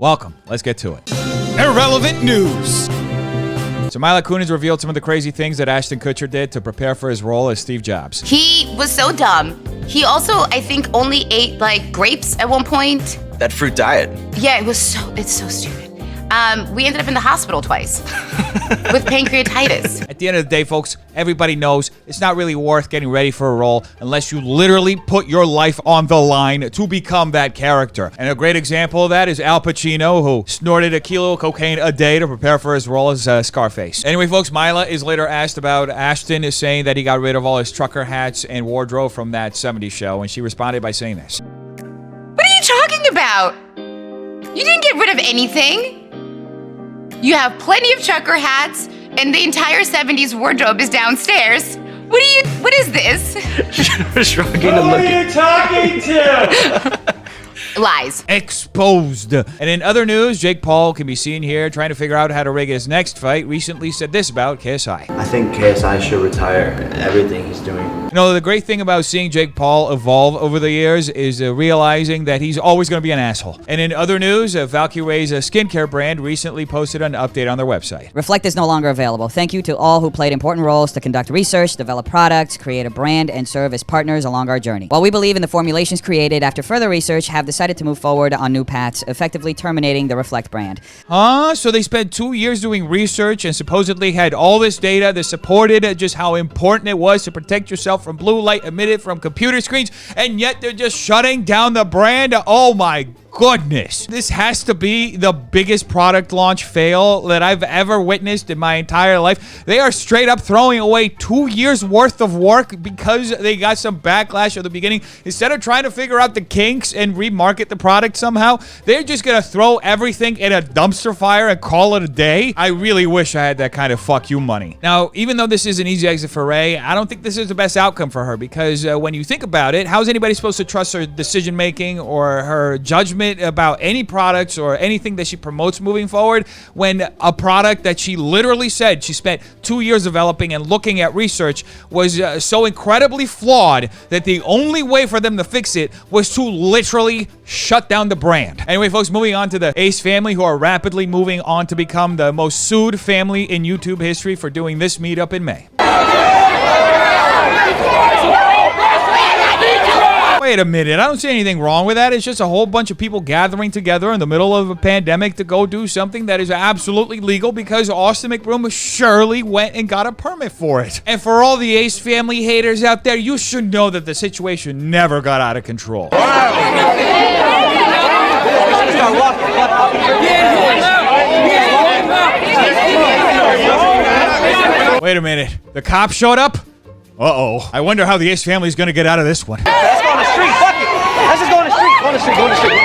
Welcome. Let's get to it. Irrelevant news. So Mila Kunis revealed some of the crazy things that Ashton Kutcher did to prepare for his role as Steve Jobs. He was so dumb. He also, I think, only ate like grapes at one point. That fruit diet. Yeah, it's so stupid. We ended up in the hospital twice with pancreatitis. At the end of the day, folks, everybody knows it's not really worth getting ready for a role unless you literally put your life on the line to become that character. And a great example of that is Al Pacino, who snorted a kilo of cocaine a day to prepare for his role as Scarface. Anyway, folks, Mila is later asked about Ashton is saying that he got rid of all his trucker hats and wardrobe from that 70s show, and she responded by saying this. What are you talking about? You didn't get rid of anything. You have plenty of trucker hats, and the entire 70s wardrobe is downstairs. What is this? Shrugging Who and looking. are you talking to? Lies. Exposed. And in other news, Jake Paul can be seen here trying to figure out how to rig his next fight. Recently said this about KSI. I think KSI should retire everything he's doing. You know, the great thing about seeing Jake Paul evolve over the years is realizing that he's always going to be an asshole. And in other news, Valkyrae's skincare brand recently posted an update on their website. Reflect is no longer available. Thank you to all who played important roles to conduct research, develop products, create a brand, and serve as partners along our journey. While we believe in the formulations created after further research, have decided to move forward on new paths, effectively terminating the Reflect brand. Huh? So they spent 2 years doing research and supposedly had all this data that supported just how important it was to protect yourself from blue light emitted from computer screens, and yet they're just shutting down the brand? Oh my goodness. This has to be the biggest product launch fail that I've ever witnessed in my entire life. They are straight up throwing away 2 years worth of work because they got some backlash at the beginning. Instead of trying to figure out the kinks and remarket the product somehow, they're just gonna throw everything in a dumpster fire and call it a day. I really wish I had that kind of fuck you money. Now, even though this is an easy exit for Ray, I don't think this is the best outcome for her because when you think about it, how's anybody supposed to trust her decision making or her judgment about any products or anything that she promotes moving forward when a product that she literally said she spent 2 years developing and looking at research was so incredibly flawed that the only way for them to fix it was to literally shut down the brand. Anyway, folks, moving on to the Ace family, who are rapidly moving on to become the most sued family in YouTube history for doing this meetup in May. Wait a minute, I don't see anything wrong with that. It's just a whole bunch of people gathering together in the middle of a pandemic to go do something that is absolutely legal because Austin McBroom surely went and got a permit for it. And for all the Ace family haters out there, you should know that the situation never got out of control. Wait a minute, the cops showed up? Uh-oh. I wonder how the Ace family is going to get out of this one. Let's go on the street. Fuck it. Let's just go on the street. Go on the street. Go on the street.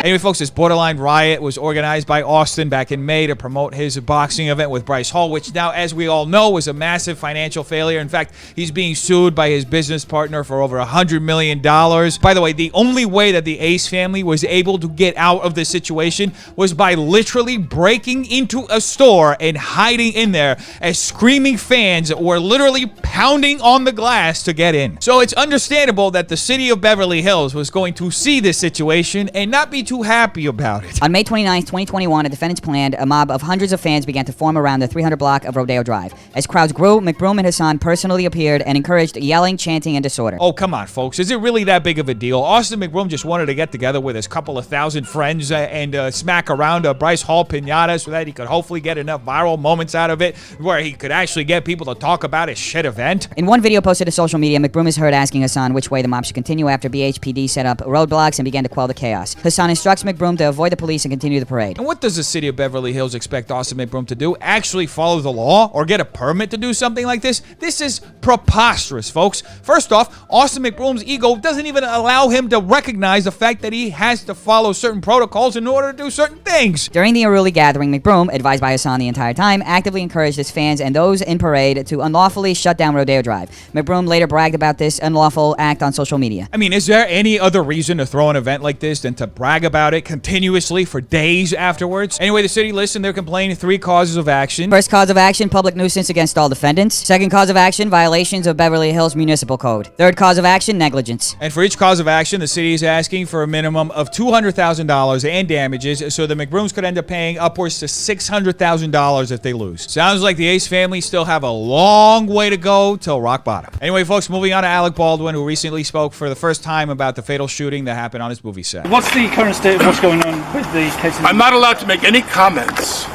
Anyway, folks, this borderline riot was organized by Austin back in May to promote his boxing event with Bryce Hall, which now, as we all know, was a massive financial failure. In fact, he's being sued by his business partner for over $100 million. By the way, the only way that the Ace family was able to get out of this situation was by literally breaking into a store and hiding in there as screaming fans were literally pounding on the glass to get in. So it's understandable that the city of Beverly Hills was going to see this situation and not be too happy about it. On May 29, 2021, a defendant's planned, a mob of hundreds of fans began to form around the 300 block of Rodeo Drive. As crowds grew, McBroom and Hassan personally appeared and encouraged yelling, chanting, and disorder. Oh, come on, folks. Is it really that big of a deal? Austin McBroom just wanted to get together with his couple of thousand friends and smack around a Bryce Hall piñata so that he could hopefully get enough viral moments out of it where he could actually get people to talk about his shit event. In one video posted to social media, McBroom is heard asking Hassan which way the mob should continue after BHPD set up roadblocks and began to quell the chaos. Hassan instructs McBroom to avoid the police and continue the parade. And what does the city of Beverly Hills expect Austin McBroom to do? Actually follow the law or get a permit to do something like this? This is preposterous, folks. First off, Austin McBroom's ego doesn't even allow him to recognize the fact that he has to follow certain protocols in order to do certain things. During the unruly gathering, McBroom, advised by Hassan the entire time, actively encouraged his fans and those in parade to unlawfully shut down Rodeo Drive. McBroom later bragged about this unlawful act on social media. I mean, is there any other reason to throw an event like this than to brag about it continuously for days afterwards? Anyway, the city listed in their complaint 3 causes of action. First cause of action, public nuisance against all defendants. Second cause of action, violations of Beverly Hills Municipal Code. Third cause of action, negligence. And for each cause of action, the city is asking for a minimum of $200,000 and damages, so the McBrooms could end up paying upwards to $600,000 if they lose. Sounds like the Ace family still have a long way to go till rock bottom. Anyway, folks, moving on to Alec Baldwin, who recently spoke for the first time about the fatal shooting that happened on his movie set. What's the current state of what's going on with the case? I'm not allowed to make any comments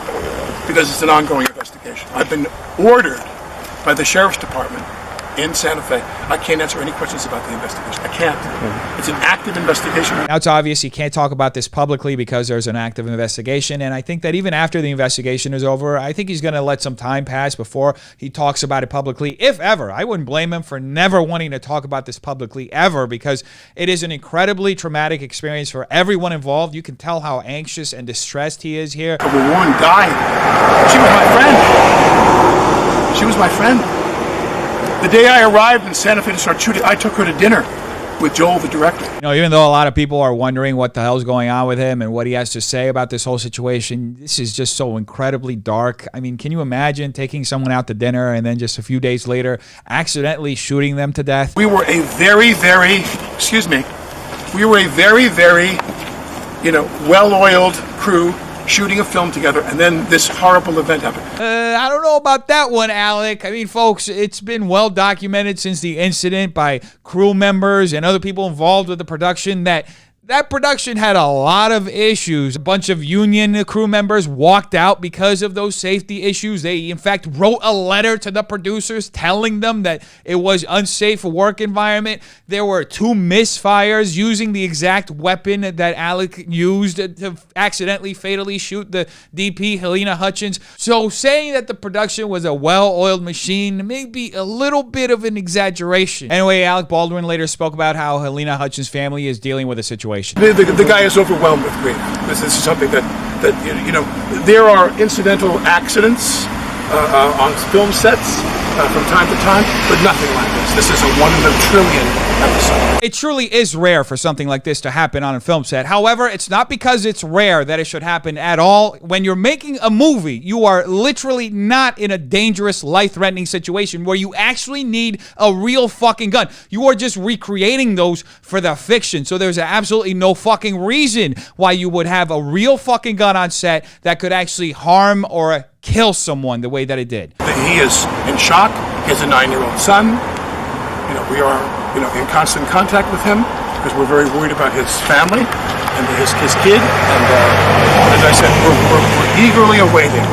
because it's an ongoing investigation. I've been ordered by the Sheriff's Department in Santa Fe. I can't answer any questions about the investigation. I can't. It's an active investigation. Now, it's obvious he can't talk about this publicly because there's an active investigation, and I think that even after the investigation is over, I think he's going to let some time pass before he talks about it publicly, if ever. I wouldn't blame him for never wanting to talk about this publicly ever, because it is an incredibly traumatic experience for everyone involved. You can tell how anxious and distressed he is here. A woman died. She was my friend. She was my friend. The day I arrived in Santa Fe to start shooting, I took her to dinner with Joel, the director. You know, even though a lot of people are wondering what the hell's going on with him and what he has to say about this whole situation, this is just so incredibly dark. I mean, can you imagine taking someone out to dinner and then just a few days later accidentally shooting them to death? We were a very, very, well-oiled crew shooting a film together, and then this horrible event happened. I don't know about that one, Alec. I mean, folks, it's been well documented since the incident by crew members and other people involved with the production that production had a lot of issues. A bunch of union crew members walked out because of those safety issues. They, in fact, wrote a letter to the producers telling them that it was unsafe work environment. There were 2 misfires using the exact weapon that Alec used to accidentally fatally shoot the DP, Helena Hutchins. So saying that the production was a well-oiled machine may be a little bit of an exaggeration. Anyway, Alec Baldwin later spoke about how Helena Hutchins' family is dealing with the situation. The guy is overwhelmed with grief. This is something that there are incidental accidents on film sets from time to time, but nothing like this. This is a 1 in a trillion episode. It truly is rare for something like this to happen on a film set. However, it's not because it's rare that it should happen at all. When you're making a movie, you are literally not in a dangerous, life-threatening situation where you actually need a real fucking gun. You are just recreating those for the fiction. So there's absolutely no fucking reason why you would have a real fucking gun on set that could actually harm or kill someone the way that it did. He is in shock. He has a 9-year-old son. We are, in constant contact with him because we're very worried about his family and his kid. And as I said, we're eagerly awaiting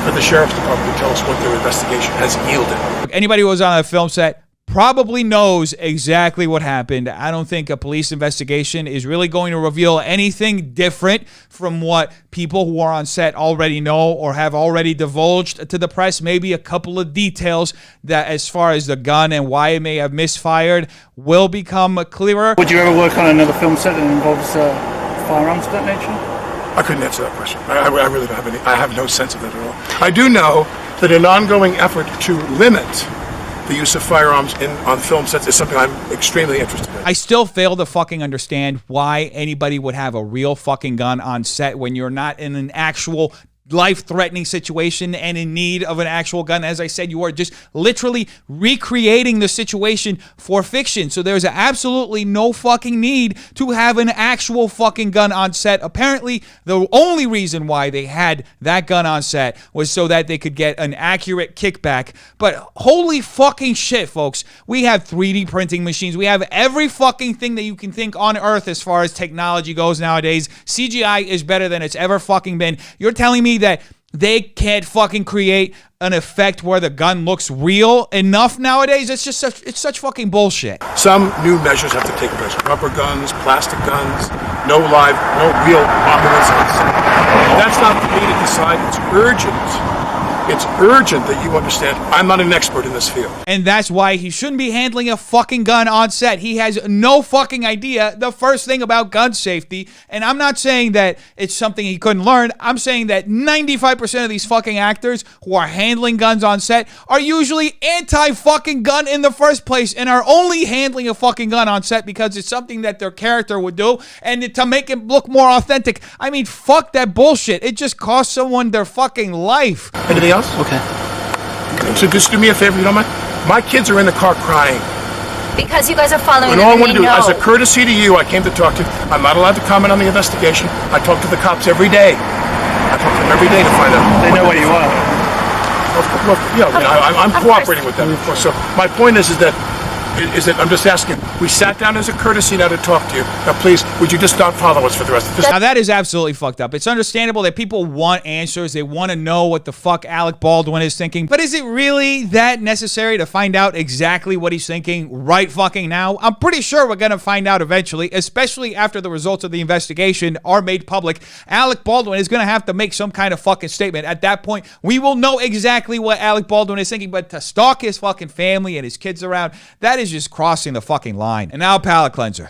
for the Sheriff's Department to tell us what their investigation has yielded. Anybody who was on a film set probably knows exactly what happened. I don't think a police investigation is really going to reveal anything different from what people who are on set already know or have already divulged to the press. Maybe a couple of details that, as far as the gun and why it may have misfired, will become clearer. Would you ever work on another film set that involves firearms of that nature? I couldn't answer that question. I really don't have any. I have no sense of that at all. I do know that an ongoing effort to limit the use of firearms on film sets is something I'm extremely interested in. I still fail to fucking understand why anybody would have a real fucking gun on set when you're not in an actual life-threatening situation and in need of an actual gun. As I said, you are just literally recreating the situation for fiction. So there's absolutely no fucking need to have an actual fucking gun on set. Apparently, the only reason why they had that gun on set was so that they could get an accurate kickback. But holy fucking shit, folks. We have 3D printing machines. We have every fucking thing that you can think on Earth as far as technology goes nowadays. CGI is better than it's ever fucking been. You're telling me that they can't fucking create an effect where the gun looks real enough nowadays? It's just it's such fucking bullshit. Some new measures have to take place. Rubber guns, plastic guns, no real armaments on set. That's not for me to decide. It's urgent. it's urgent that you understand I'm not an expert in this field. And that's why he shouldn't be handling a fucking gun on set. He has no fucking idea the first thing about gun safety. And I'm not saying that it's something he couldn't learn. I'm saying that 95% of these fucking actors who are handling guns on set are usually anti-fucking gun in the first place and are only handling a fucking gun on set because it's something that their character would do and to make it look more authentic. I mean, fuck that bullshit. It just costs someone their fucking life. Anything else? Okay. So just do me a favor, you don't mind? My kids are in the car crying. Because you guys are following And all I want everything to do, they as a know. courtesy to you, I came to talk to you. I'm not allowed to comment on the investigation. I talk to the cops every day. I talk to them every day to find out. They know what you want. Well, yeah, I'm Of cooperating course. with them, of course. So my point is that I'm just asking. We sat down as a courtesy now to talk to you. Now, please, would you just not follow us for the rest of this? Now, that is absolutely fucked up. It's understandable that people want answers. They want to know what the fuck Alec Baldwin is thinking. But is it really that necessary to find out exactly what he's thinking right fucking now? I'm pretty sure we're going to find out eventually, especially after the results of the investigation are made public. Alec Baldwin is going to have to make some kind of fucking statement. At that point, we will know exactly what Alec Baldwin is thinking. But to stalk his fucking family and his kids around, that is just crossing the fucking line. And now, palate cleanser.